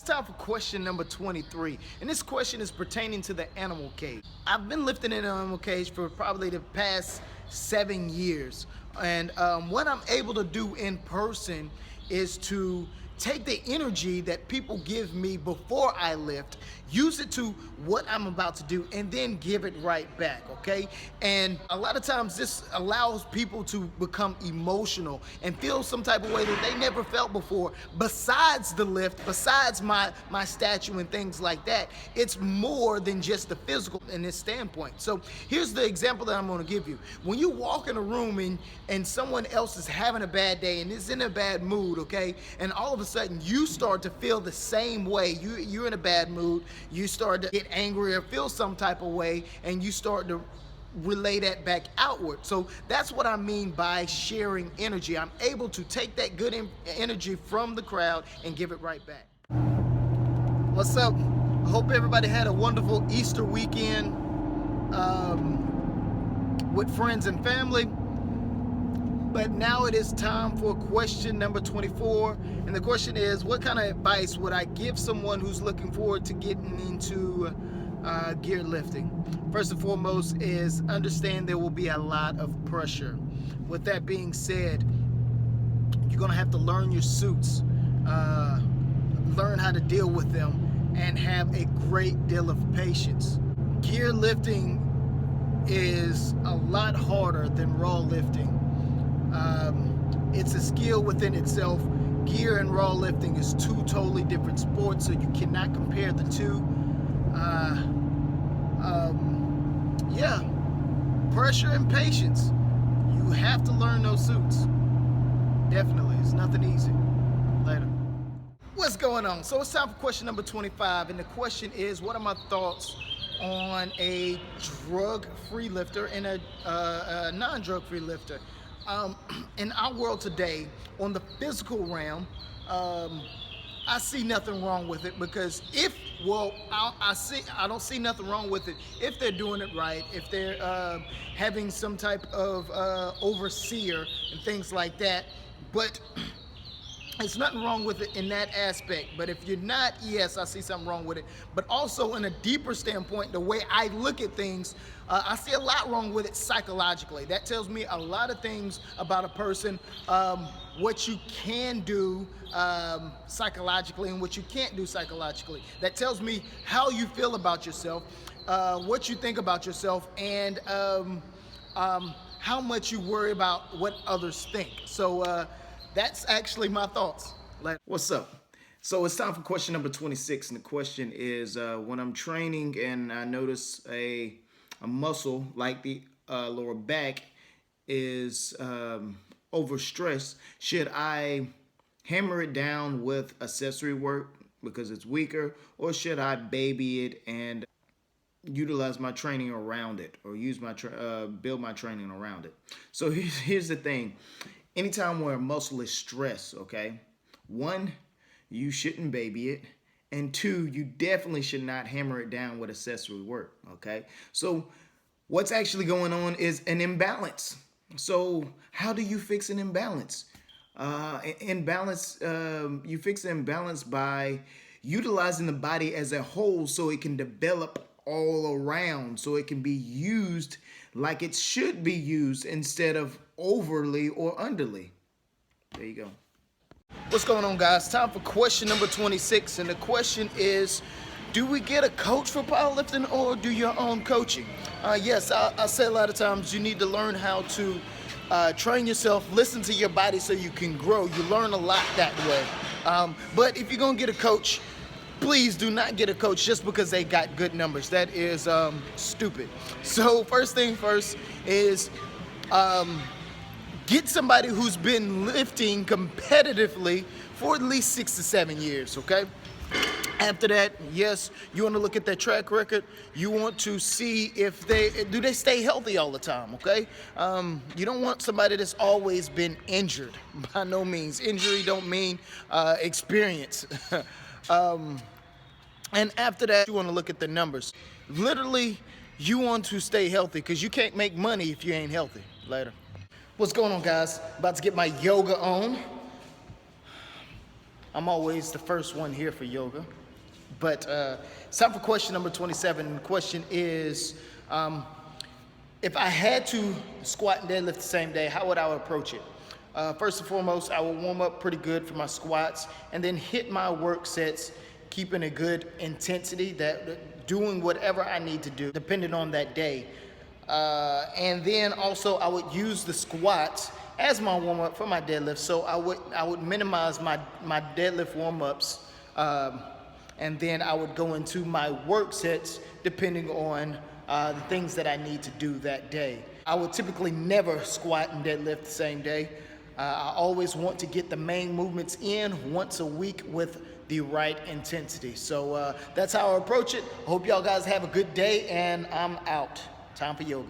Time for question number 23, and this question is pertaining to the animal cage. I've been lifting in an animal cage for probably the past 7 years, and what I'm able to do in person is to take the energy that people give me before I lift, use it to what I'm about to do, and then give it right back, okay? And a lot of times this allows people to become emotional and feel some type of way that they never felt before. Besides the lift, besides my statue and things like that, it's more than just the physical in this standpoint. So here's the example that I'm gonna give you. When you walk in a room and someone else is having a bad day and is in a bad mood, okay? And all of a sudden you start to feel the same way. You're in a bad mood, you start to get angry or feel some type of way, and you start to relay that back outward. So that's what I mean by sharing energy. I'm able to take that good energy from the crowd and give it right back. What's up? I hope everybody had a wonderful Easter weekend with friends and family. But now it is time for question number 24. And the question is, what kind of advice would I give someone who's looking forward to getting into gear lifting? First and foremost is understand there will be a lot of pressure. With that being said, you're gonna have to learn your suits, learn how to deal with them, and have a great deal of patience. Gear lifting is a lot harder than raw lifting. It's a skill within itself. Gear and raw lifting is two totally different sports, so you cannot compare the two. Yeah, pressure and patience. You have to learn those suits. Definitely, it's nothing easy. Later. What's going on? So it's time for question number 25, and the question is, what are my thoughts on a drug-free lifter and a non-drug-free lifter? In our world today, on the physical realm, I see nothing wrong with it because I don't see nothing wrong with it if they're doing it right, if they're having some type of overseer and things like that. But there's nothing wrong with it in that aspect. But if you're not, yes, I see something wrong with it. But also in a deeper standpoint, the way I look at things, I see a lot wrong with it psychologically. That tells me a lot of things about a person, what you can do psychologically and what you can't do psychologically. That tells me how you feel about yourself, what you think about yourself, and how much you worry about what others think. So that's actually my thoughts. What's up? So it's time for question number 26, and the question is, when I'm training and I notice a muscle like the lower back is overstressed, should I hammer it down with accessory work because it's weaker, or should I baby it and utilize my training around it, or use my build my training around it? So here's the thing. Anytime where a muscle is stressed, okay, one, you shouldn't baby it, and two, you definitely should not hammer it down with accessory work, okay? So what's actually going on is an imbalance. So how do you fix an imbalance? You fix the imbalance by utilizing the body as a whole so it can develop all around, so it can be used like it should be used instead of overly or underly. There you go. What's going on, guys? Time for question number 26, and the question is, do we get a coach for powerlifting or do your own coaching? Yes, I say a lot of times you need to learn how to train yourself, listen to your body so you can grow. You learn a lot that way. But if you're gonna get a coach, please do not get a coach just because they got good numbers. That is stupid. So first thing first is get somebody who's been lifting competitively for at least 6 to 7 years, okay? After that, yes, you want to look at their track record. You want to see if they stay healthy all the time, okay? You don't want somebody that's always been injured. By no means. Injury don't mean experience. And after that, you want to look at the numbers. Literally, you want to stay healthy because you can't make money if you ain't healthy. Later. What's going on, guys? About to get my yoga on. I'm always the first one here for yoga. But it's time for question number 27. The question is, if I had to squat and deadlift the same day, how would I approach it? First and foremost, I would warm up pretty good for my squats and then hit my work sets, keeping a good intensity, doing whatever I need to do depending on that day. And then also I would use the squats as my warm up for my deadlift. So I would minimize my deadlift warm ups, and then I would go into my work sets depending on the things that I need to do that day. I would typically never squat and deadlift the same day. I always want to get the main movements in once a week with the right intensity. So that's how I approach it. I hope y'all guys have a good day, and I'm out. Time for yoga.